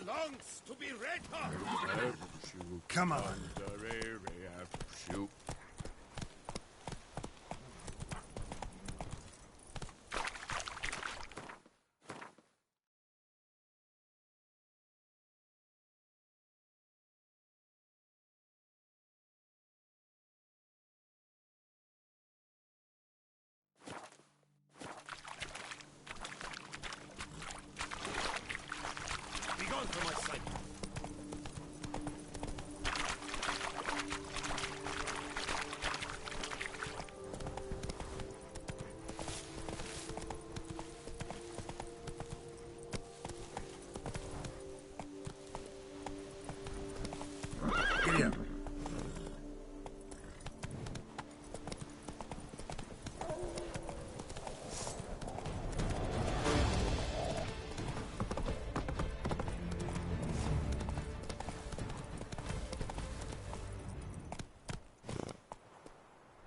longs to be red hot. Come on. Be gone from my sight. Giddy up.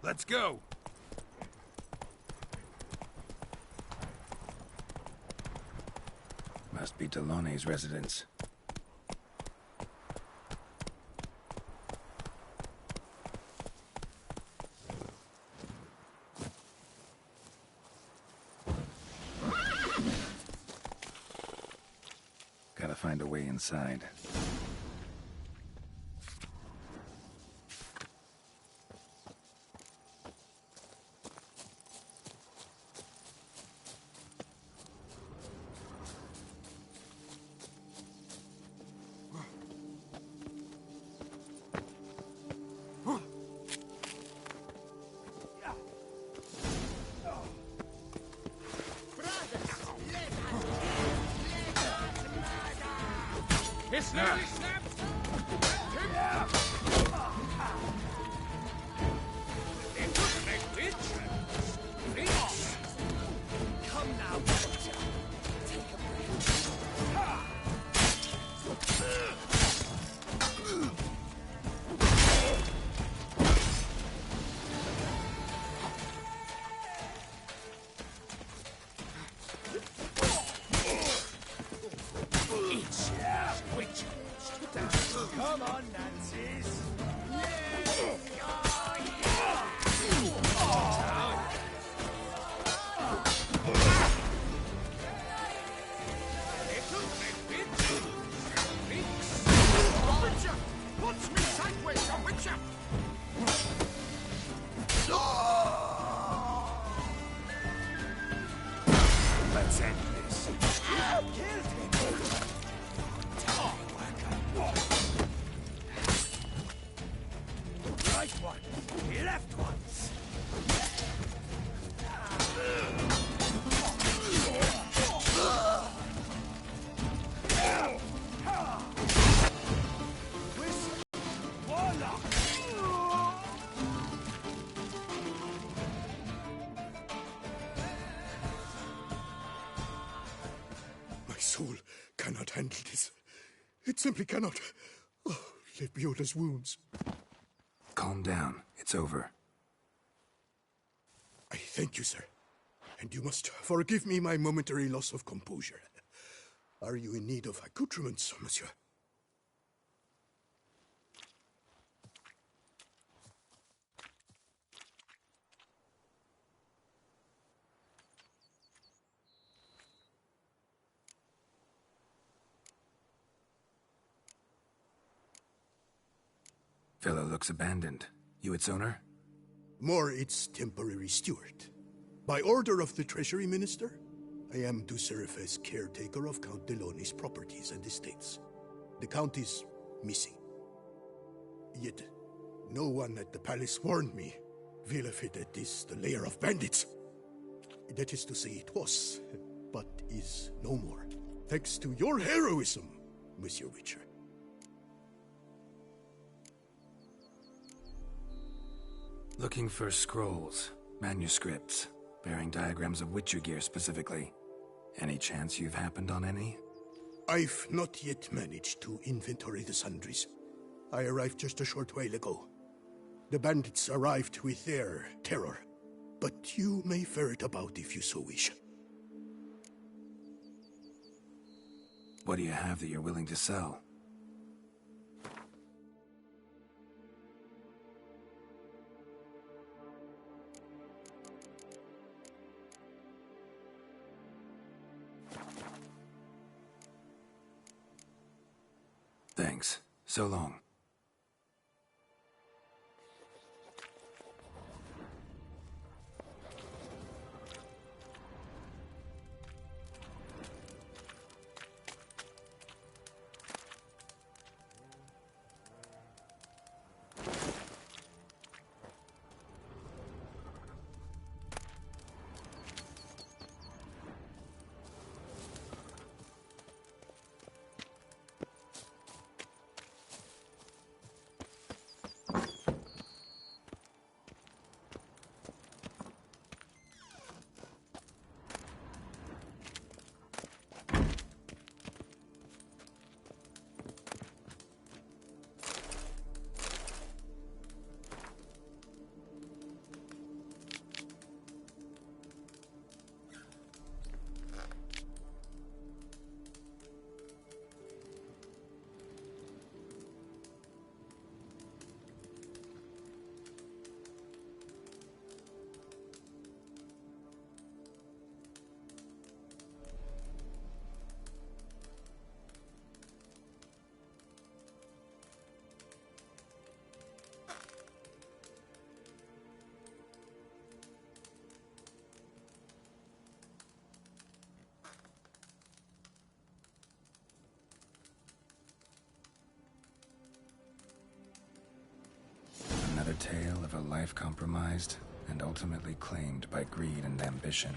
Let's go. Must be Delonne's residence. Gotta find a way inside. It's nearly snapped. Come now, Doctor. Take a breath. Come on, Nancy's. Watch me sideways, a witcher! Let's end this. You killed him! Right one, left ones. Warlock. My soul cannot handle this. It simply cannot. Oh, Lebioda's wounds. Calm down. It's over. I thank you, sir. And you must forgive me my momentary loss of composure. Are you in need of accoutrements, monsieur? Fellow looks abandoned. You its owner? More its temporary steward. By order of the Treasury Minister, I am to serve as caretaker of Count Delonne's properties and estates. The Count is missing. Yet, no one at the palace warned me. Villefit is the lair of bandits. That is to say it was, but is no more. Thanks to your heroism, Monsieur Witcher. Looking for scrolls, manuscripts, bearing diagrams of Witcher gear specifically. Any chance you've happened on any? I've not yet managed to inventory the sundries. I arrived just a short while ago. The bandits arrived with their terror, but you may ferret about if you so wish. What do you have that you're willing to sell? Thanks. So long. Another tale of a life compromised and ultimately claimed by greed and ambition.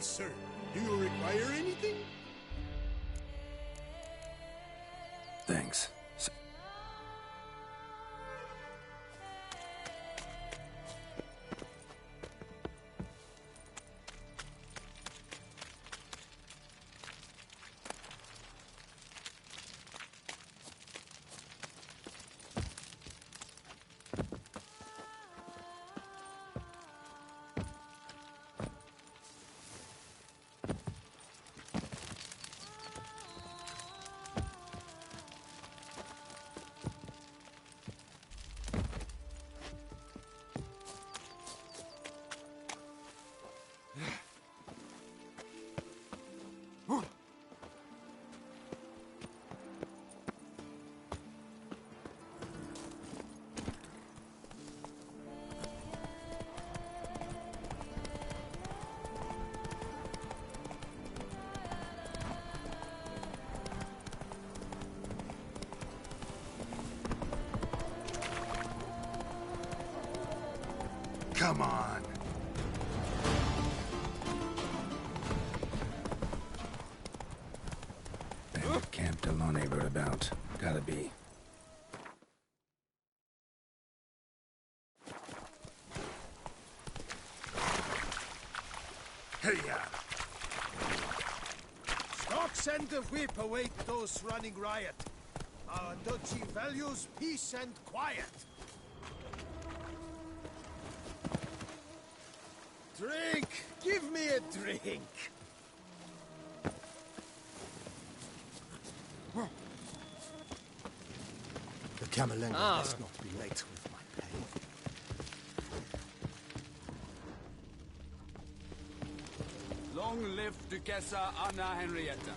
Well, sir, do you require anything? Thanks. Come on. Bandit Camp Delone wrote about. Gotta be. Hey-ya! Stocks and the whip await those running riot. Our duchy values peace and quiet. Drink! Give me a drink! The Camerlengo must not be late with my pay. Long live Duchessa Anna Henrietta.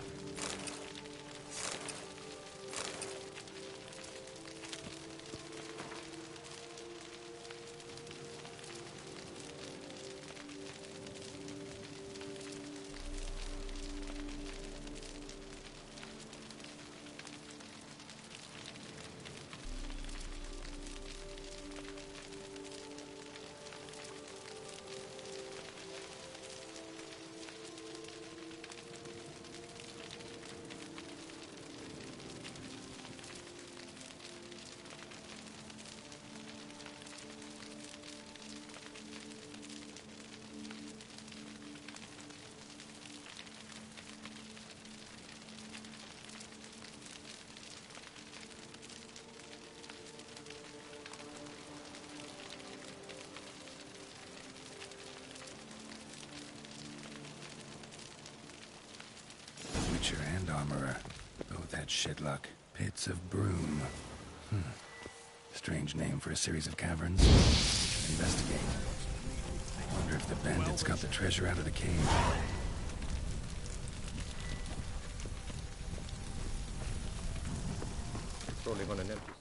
Witcher and armorer. Both had shit luck. Pits of Broom. Strange name for a series of caverns. Investigate. Wonder if the bandits got the treasure out of the cave. Rolling on an empty.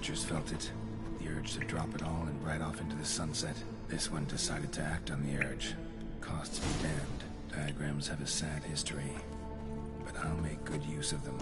creatures felt it. The urge to drop it all and ride off into the sunset. This one decided to act on the urge. Costs be damned. Diagrams have a sad history, but I'll make good use of them.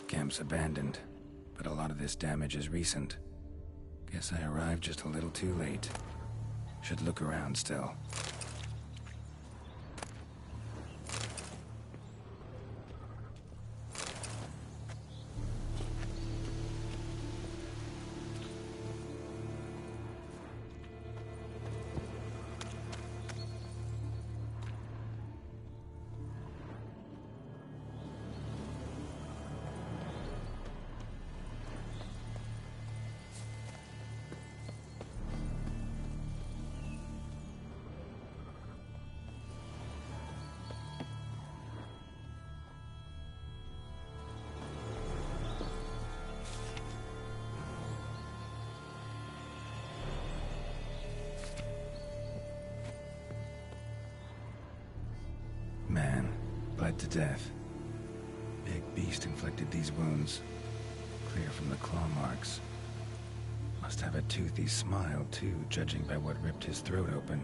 Camp's abandoned, but a lot of this damage is recent. Guess I arrived just a little too late. Should look around still. Man, bled to death. Big beast inflicted these wounds. Clear from the claw marks. Must have a toothy smile, too, judging by what ripped his throat open.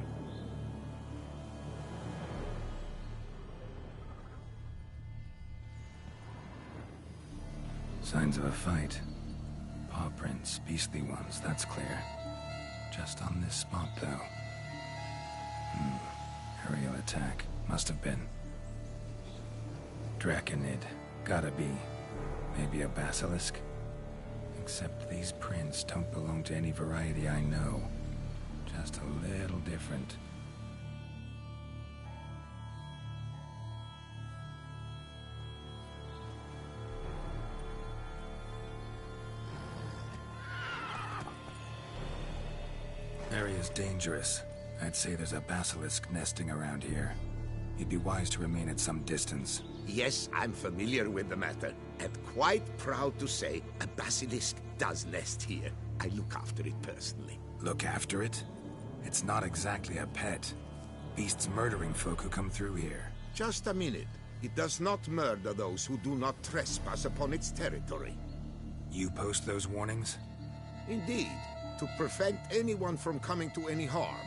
Signs of a fight. Paw prints, beastly ones, that's clear. Just on this spot, though. Aerial attack. Must have been. Draconid. Gotta be. Maybe a basilisk? Except these prints don't belong to any variety I know. Just a little different. Area's dangerous. I'd say there's a basilisk nesting around here. You'd be wise to remain at some distance. Yes, I'm familiar with the matter, and quite proud to say a basilisk does nest here. I look after it personally. Look after it? It's not exactly a pet. Beast's murdering folk who come through here. Just a minute. It does not murder those who do not trespass upon its territory. You post those warnings? Indeed, to prevent anyone from coming to any harm.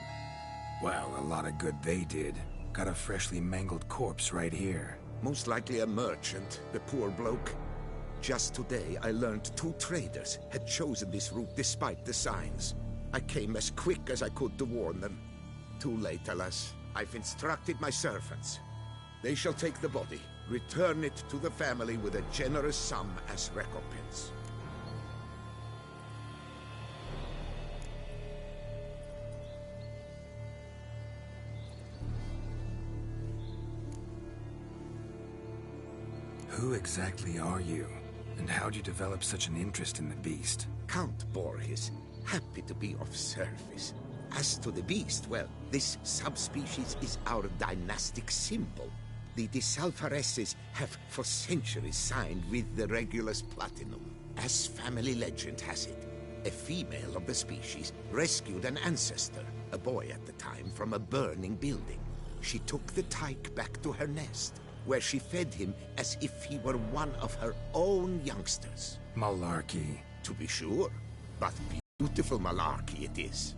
Well, a lot of good they did. Got a freshly mangled corpse right here. Most likely a merchant, the poor bloke. Just today, I learned 2 traders had chosen this route despite the signs. I came as quick as I could to warn them. Too late, alas. I've instructed my servants. They shall take the body, return it to the family with a generous sum as recompense. Who exactly are you? And how'd you develop such an interest in the beast? Count Borges, happy to be of service. As to the beast, well, this subspecies is our dynastic symbol. The Disalfareses have for centuries signed with the Regulus Platinum. As family legend has it, a female of the species rescued an ancestor, a boy at the time, from a burning building. She took the tyke back to her nest, where she fed him as if he were one of her own youngsters. Malarkey. To be sure, but beautiful malarkey it is.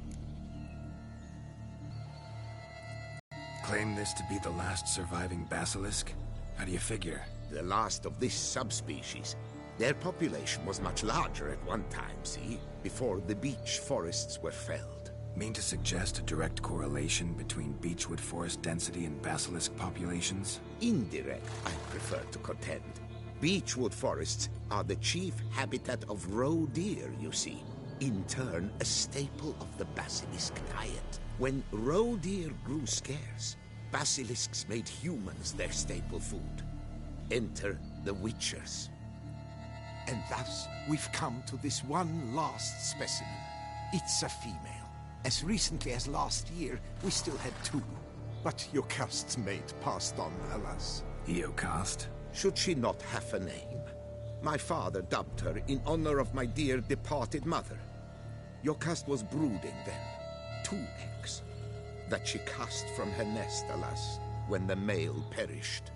Claim this to be the last surviving basilisk? How do you figure? The last of this subspecies. Their population was much larger at one time, see? Before the beech forests were felled. Mean to suggest a direct correlation between beechwood forest density and basilisk populations? Indirect, I prefer to contend. Beechwood forests are the chief habitat of roe deer, you see. In turn, a staple of the basilisk diet. When roe deer grew scarce, basilisks made humans their staple food. Enter the Witchers. And thus, we've come to this one last specimen. It's a female. As recently as last year, we still had 2. But Jocast's mate passed on, alas. Jocast? Should she not have a name? My father dubbed her in honor of my dear departed mother. Jocast was brooding then. 2 eggs. That she cast from her nest, alas, when the male perished.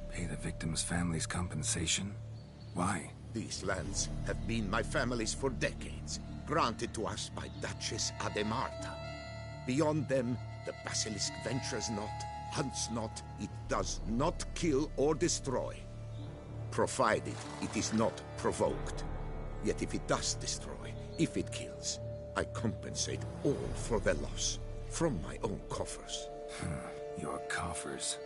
Pay the victim's family's compensation? Why? These lands have been my family's for decades, granted to us by Duchess Ademarta. Beyond them, the basilisk ventures not, hunts not, it does not kill or destroy. Provided it is not provoked. Yet if it does destroy, if it kills, I compensate all for the loss, from my own coffers. Your coffers.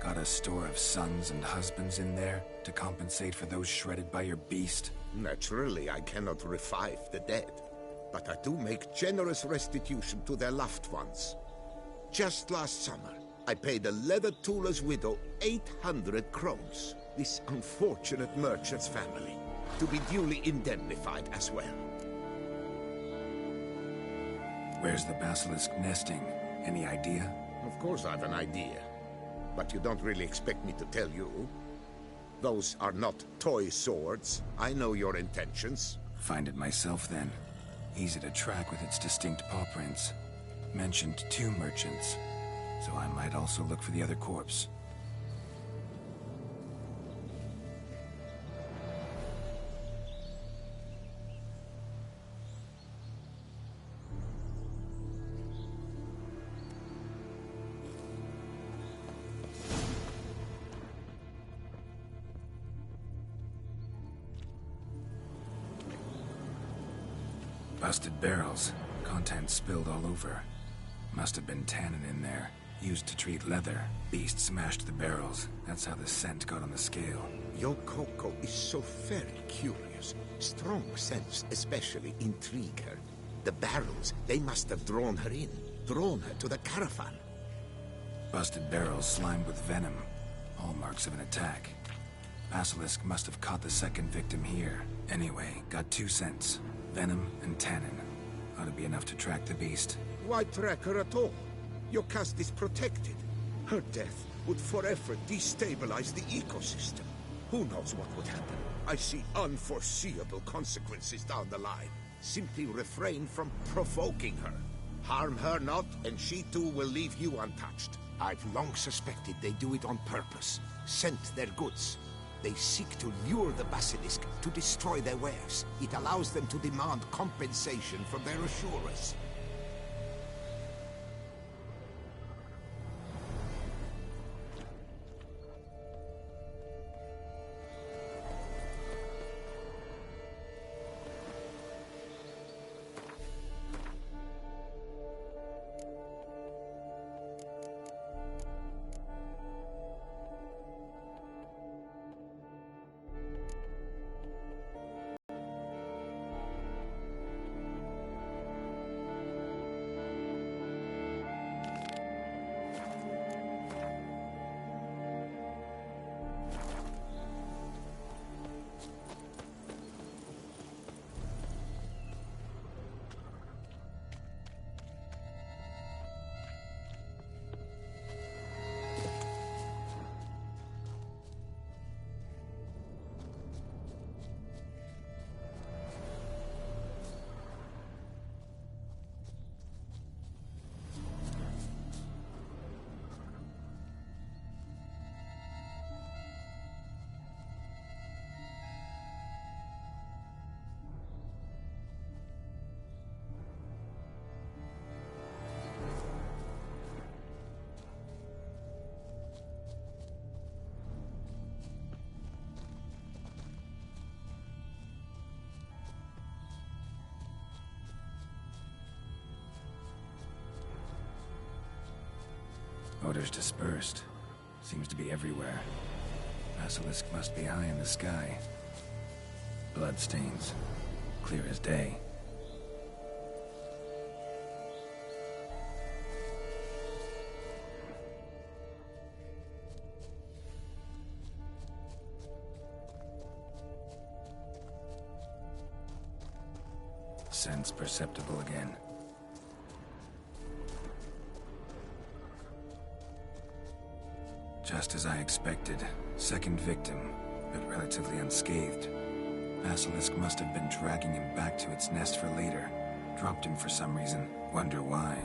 Got a store of sons and husbands in there to compensate for those shredded by your beast? Naturally, I cannot revive the dead, but I do make generous restitution to their loved ones. Just last summer, I paid a leather tooler's widow 800 crowns, this unfortunate merchant's family, to be duly indemnified as well. Where's the basilisk nesting? Any idea? Of course I've an idea. But you don't really expect me to tell you. Those are not toy swords. I know your intentions. Find it myself then. Easy to track with its distinct paw prints. Mentioned 2 merchants, so I might also look for the other corpse. Busted barrels. Contents spilled all over. Must have been tannin in there. Used to treat leather. Beast smashed the barrels. That's how the scent got on the scale. Yokoko is so very curious. Strong scents especially intrigue her. The barrels, they must have drawn her in. Drawn her to the caravan. Busted barrels slimed with venom. Hallmarks of an attack. Basilisk must have caught the second victim here. Anyway, got 2 scents. Venom and tannin. Ought to be enough to track the beast. Why track her at all? Your caste is protected. Her death would forever destabilize the ecosystem. Who knows what would happen? I see unforeseeable consequences down the line. Simply refrain from provoking her. Harm her not, and she too will leave you untouched. I've long suspected they do it on purpose. Scent their goods. They seek to lure the Basilisk to destroy their wares. It allows them to demand compensation from their assurers. Odors dispersed. Seems to be everywhere. Basilisk must be high in the sky. Bloodstains. Clear as day. Sense perceptible again. Just as I expected. Second victim, but relatively unscathed. Basilisk must have been dragging him back to its nest for later. Dropped him for some reason. Wonder why.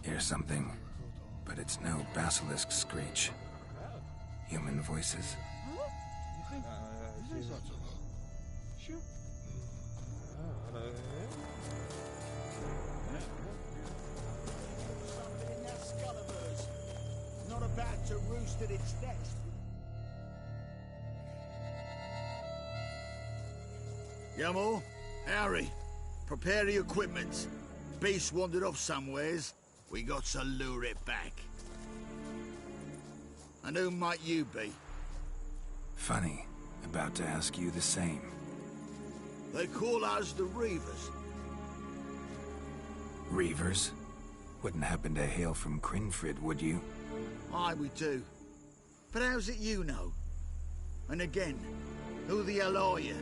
Hear something, but it's no basilisk screech. Human voices. Not about to roost at its nest. Yamo, Harry, prepare the equipment. Beast wandered off somewheres. We got to lure it back. And who might you be? Funny. About to ask you the same. They call us the Reavers. Reavers? Wouldn't happen to hail from Crinfrid, would you? Aye, we do. But how's it you know? And again, who the hell are you?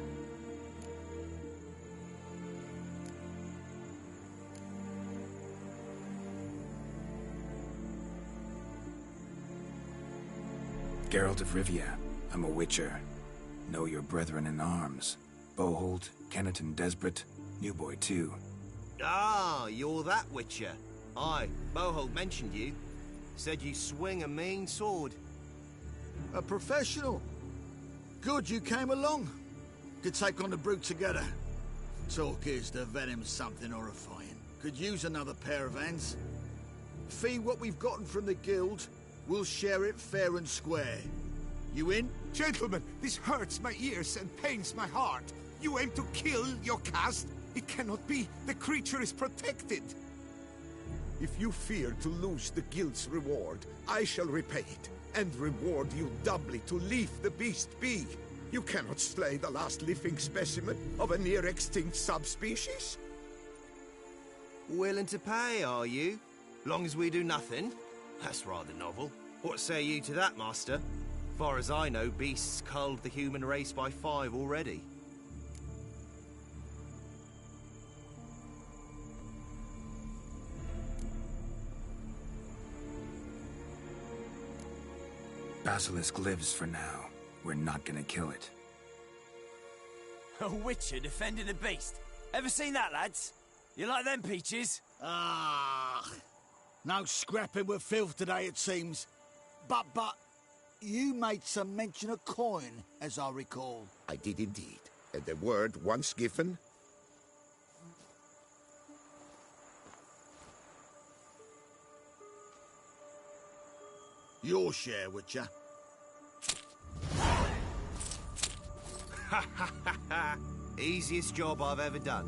Geralt of Rivia. I'm a Witcher. Know your brethren in arms. Boholt, Kenneton Desbret, New Boy too. Ah, you're that Witcher. Aye, Boholt mentioned you. Said you swing a mean sword. A professional. Good you came along. Could take on the brute together. Talk is the venom's something horrifying. Could use another pair of hands. Fee what we've gotten from the guild. We'll share it fair and square. You in? Gentlemen, this hurts my ears and pains my heart. You aim to kill your caste? It cannot be. The creature is protected. If you fear to lose the guild's reward, I shall repay it, and reward you doubly to leave the beast be. You cannot slay the last living specimen of a near-extinct subspecies. Willing to pay, are you? Long as we do nothing? That's rather novel. What say you to that, master? Far as I know, beasts culled the human race by 5 already. Basilisk lives for now. We're not gonna kill it. A witcher defending a beast. Ever seen that, lads? You like them peaches? Ah, no scrapping with filth today, it seems. But, you made some mention of coin, as I recall. I did indeed, and the word once given... Your share, Witcher. Easiest job I've ever done.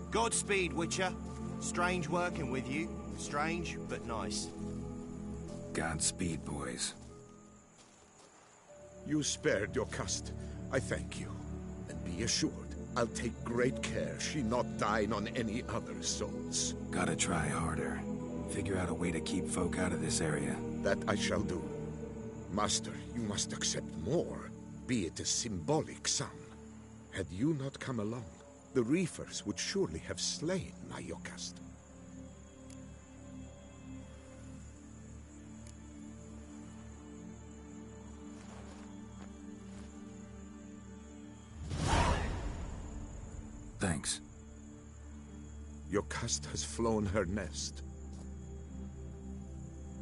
Godspeed, Witcher. Strange working with you. Strange, but nice. Godspeed, boys. You spared your caste. I thank you. And be assured, I'll take great care she not dine on any other souls. Gotta try harder. Figure out a way to keep folk out of this area. That I shall do. Master, you must accept more, be it a symbolic sum. Had you not come along, the Reefers would surely have slain my Yokast. Thanks. Yokast has flown her nest.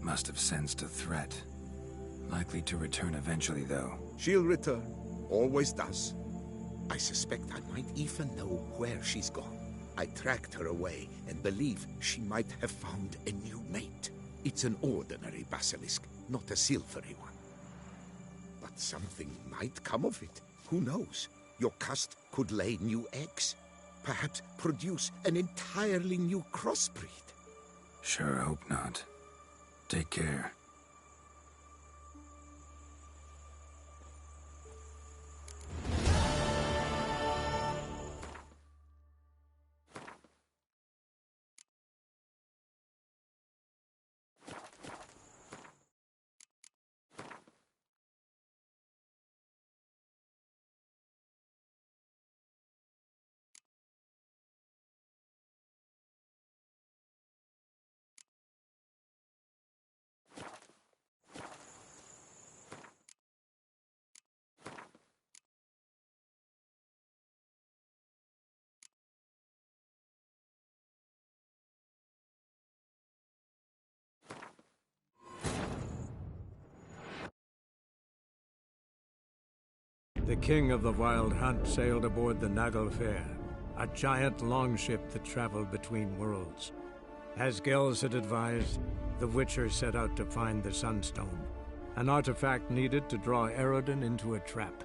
Must have sensed a threat. Likely to return eventually, though. She'll return. Always does. I suspect I might even know where she's gone. I tracked her away and believe she might have found a new mate. It's an ordinary basilisk, not a silvery one. But something might come of it. Who knows? Your caste could lay new eggs. Perhaps produce an entirely new crossbreed. Sure hope not. Take care. The king of the Wild Hunt sailed aboard the Naglfar, a giant longship that traveled between worlds. As Gels had advised, the Witcher set out to find the Sunstone, an artifact needed to draw Eredin into a trap.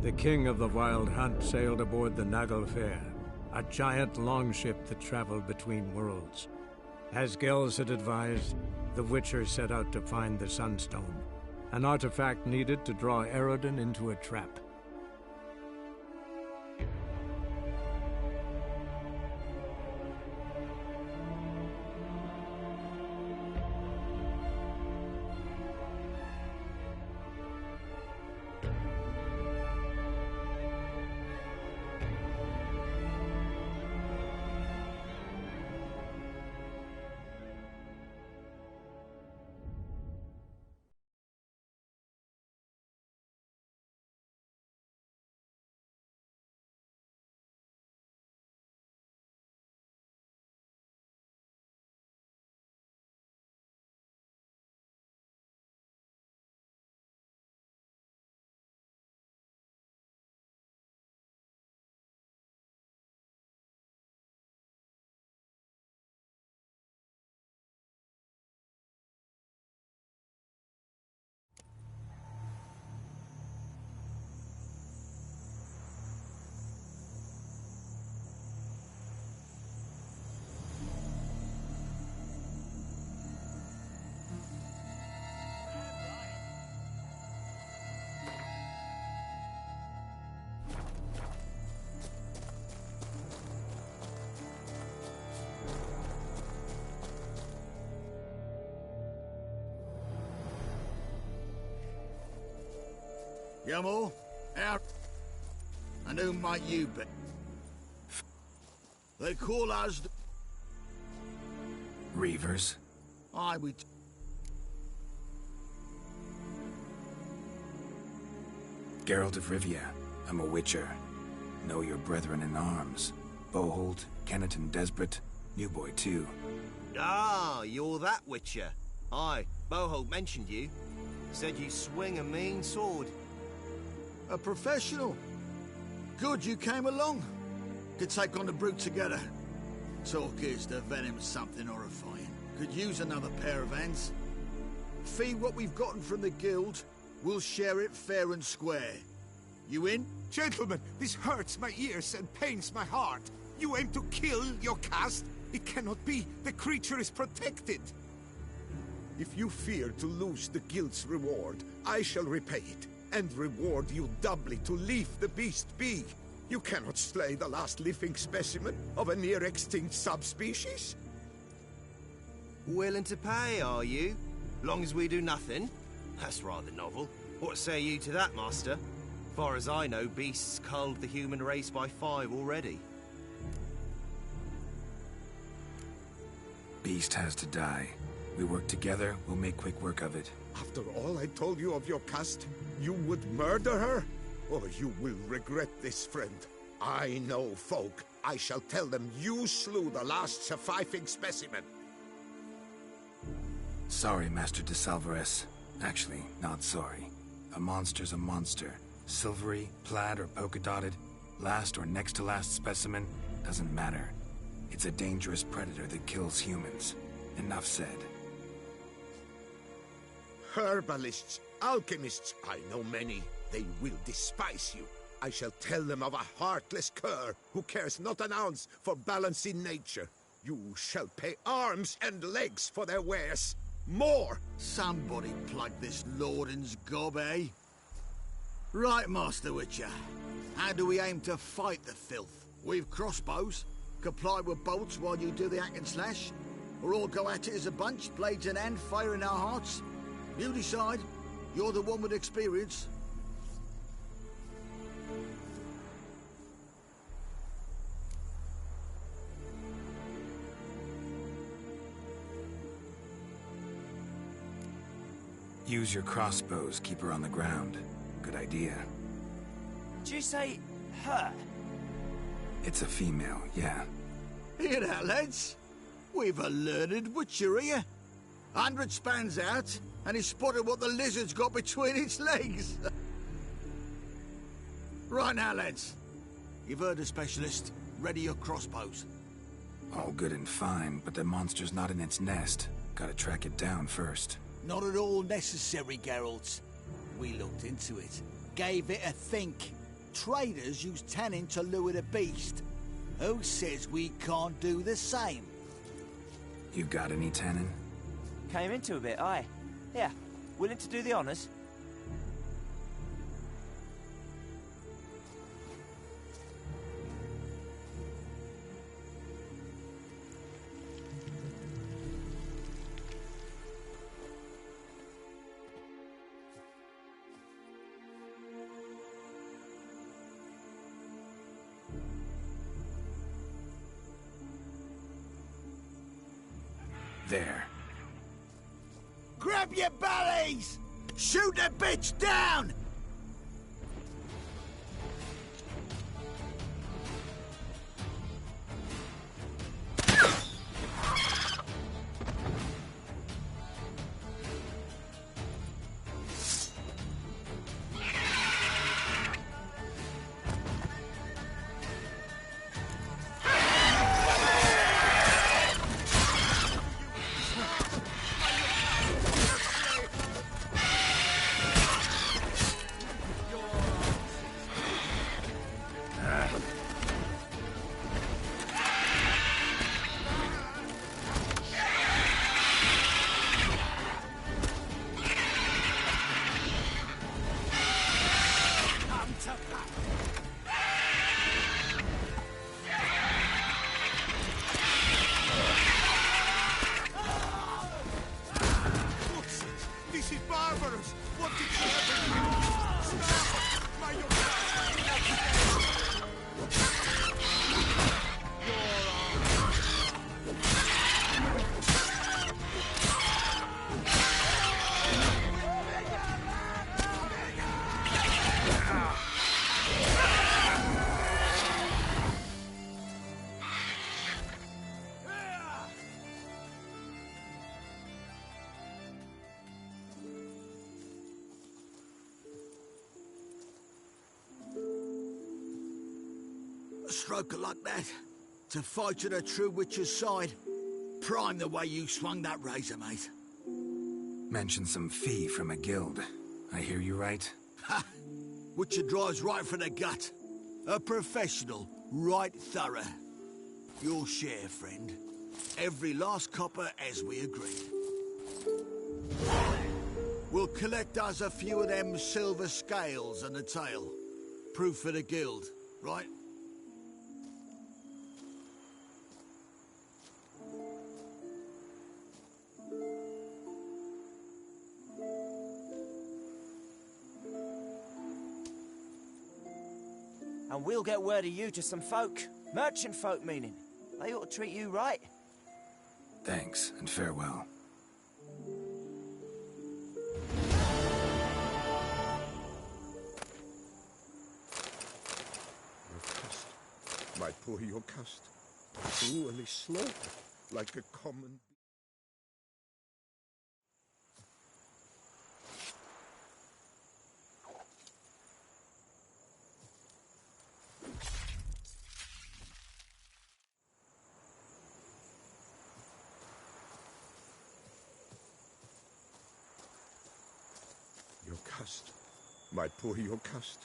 The king of the Wild Hunt sailed aboard the Naglfar, a giant longship that traveled between worlds. As Gels had advised, the Witcher set out to find the Sunstone, an artifact needed to draw Eredin into a trap. Yamo, out. And who might you be? They call us the... Reavers? Aye, we... Geralt of Rivia. I'm a Witcher. Know your brethren in arms. Boholt, Kenneton Desperate, New Boy too. Ah, you're that Witcher. Aye, Boholt mentioned you. Said you swing a mean sword. A professional. Good you came along. Could take on the brute together. Talk is the venom's something horrifying. Could use another pair of hands. Fee what we've gotten from the guild, we'll share it fair and square. You in? Gentlemen, this hurts my ears and pains my heart. You aim to kill your caste? It cannot be. The creature is protected. If you fear to lose the guild's reward, I shall repay it, and reward you doubly to leave the beast be. You cannot slay the last living specimen of a near-extinct subspecies. Willing to pay, are you? Long as we do nothing? That's rather novel. What say you to that, Master? Far as I know, beasts culled the human race by 5 already. Beast has to die. We work together, we'll make quick work of it. After all I told you of your caste, you would murder her? Oh, you will regret this, friend. I know folk. I shall tell them you slew the last surviving specimen. Sorry, Master de Salvarez. Actually, not sorry. A monster's a monster. Silvery, plaid, or polka-dotted, last or next to last specimen, doesn't matter. It's a dangerous predator that kills humans. Enough said. Herbalists, alchemists, I know many. They will despise you. I shall tell them of a heartless cur who cares not an ounce for balance in nature. You shall pay arms and legs for their wares. More! Somebody plug this Lorden's gob, eh? Right, Master Witcher. How do we aim to fight the filth? We've crossbows. Comply with bolts while you do the hack and slash? Or all go at it as a bunch, blades in hand, fire in our hearts? You decide. You're the one with experience. Use your crossbows, keep her on the ground. Good idea. Did you say her? It's a female, yeah. Hear that, lads? We've a learned Witcher here. 100 spans out, and he spotted what the lizard's got between its legs. Right now, lads. You've heard the specialist. Ready your crossbows. All good and fine, but the monster's not in its nest. Gotta track it down first. Not at all necessary, Geralt. We looked into it. Gave it a think. traders use tannin to lure the beast. Who says we can't do the same? You got any tannin? Came into a bit, aye. Yeah, willing to do the honours? There. Grab your bellies! Shoot the bitch down! A stroke like that, to fight at a true witcher's side. Prime the way you swung that razor, mate. Mentioned some fee from a guild. I hear you right? Ha! Witcher drives right for the gut. A professional, right thorough. Your share, friend. Every last copper as we agreed. We'll collect us a few of them silver scales and a tail. Proof for the guild, right? And we'll get word of you to some folk. Merchant folk, meaning. They ought to treat you right. Thanks, and farewell. My poor Yocast, cruelly slaughtered like a common... Yocast, my poor Yocast,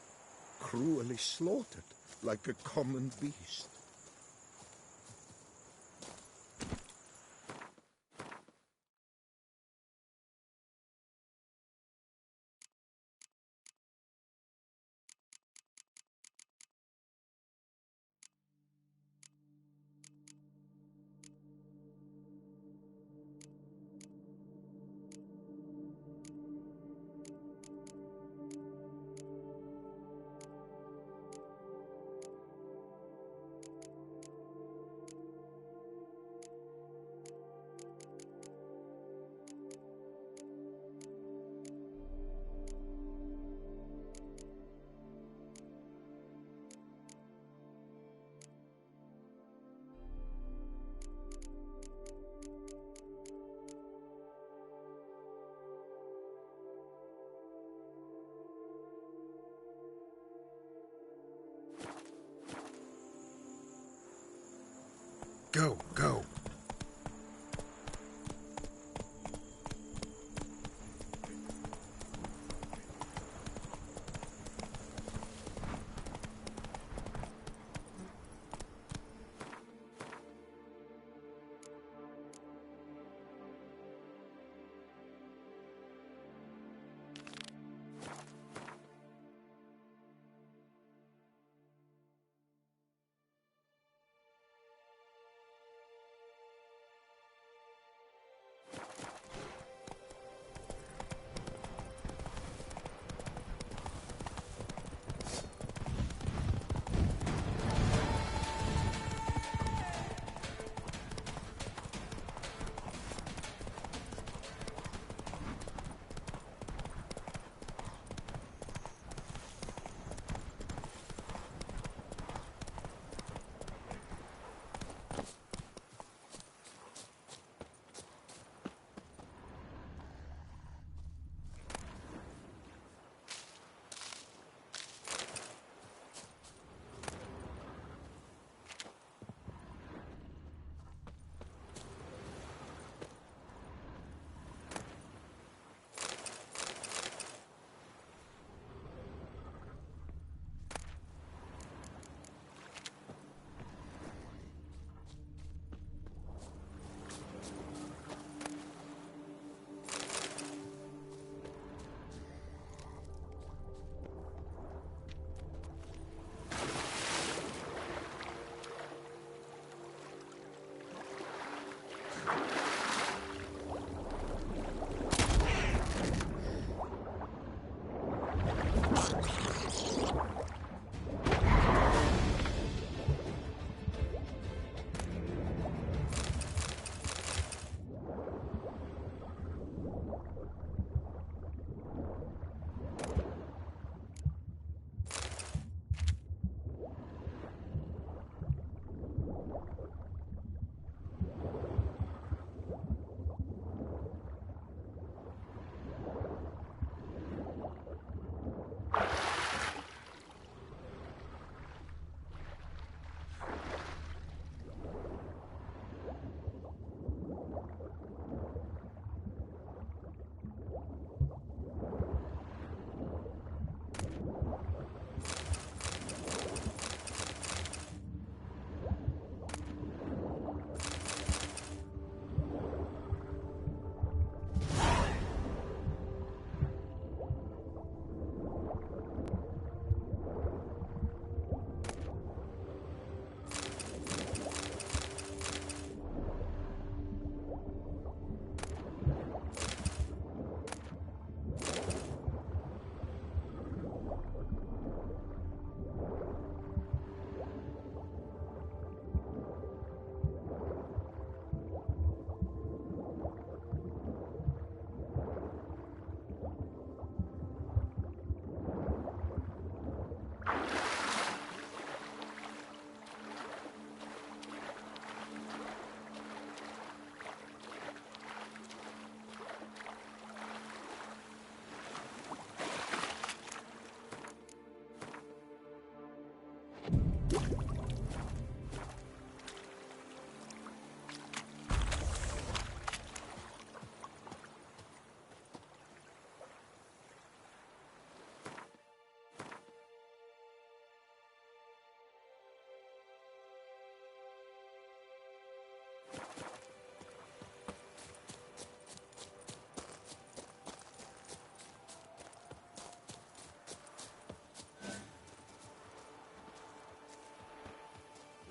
cruelly slaughtered like a common beast. Go, go.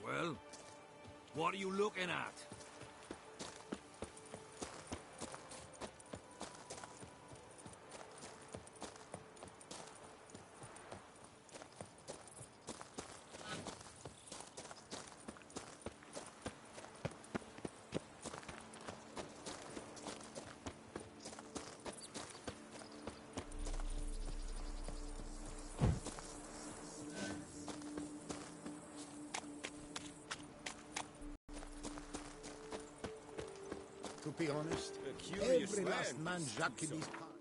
Well, what are you looking at? To be honest, curious every last land, man this Jacques in Tucson. these parts.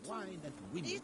Wine and women.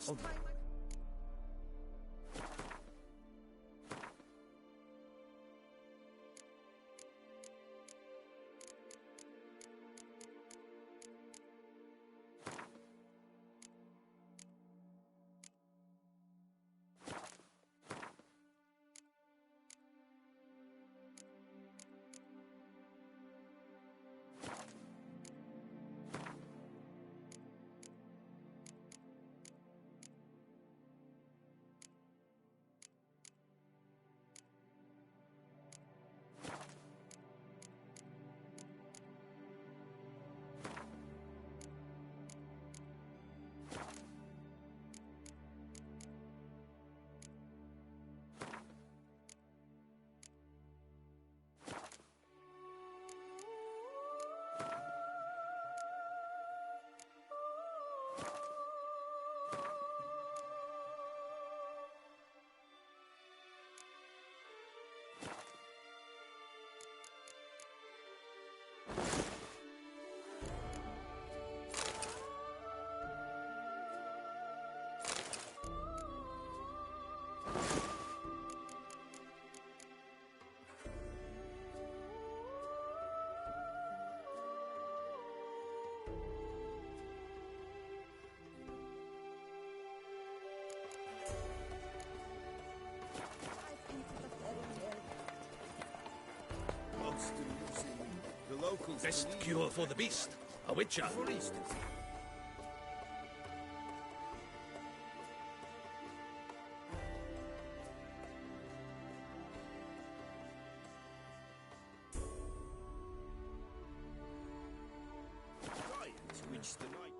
The locals Best believe cure for the beast. A witcher. For instance, giants which the night.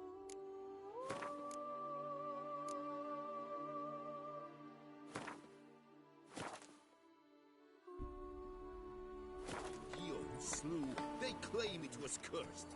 Gio slew. They claim it was cursed.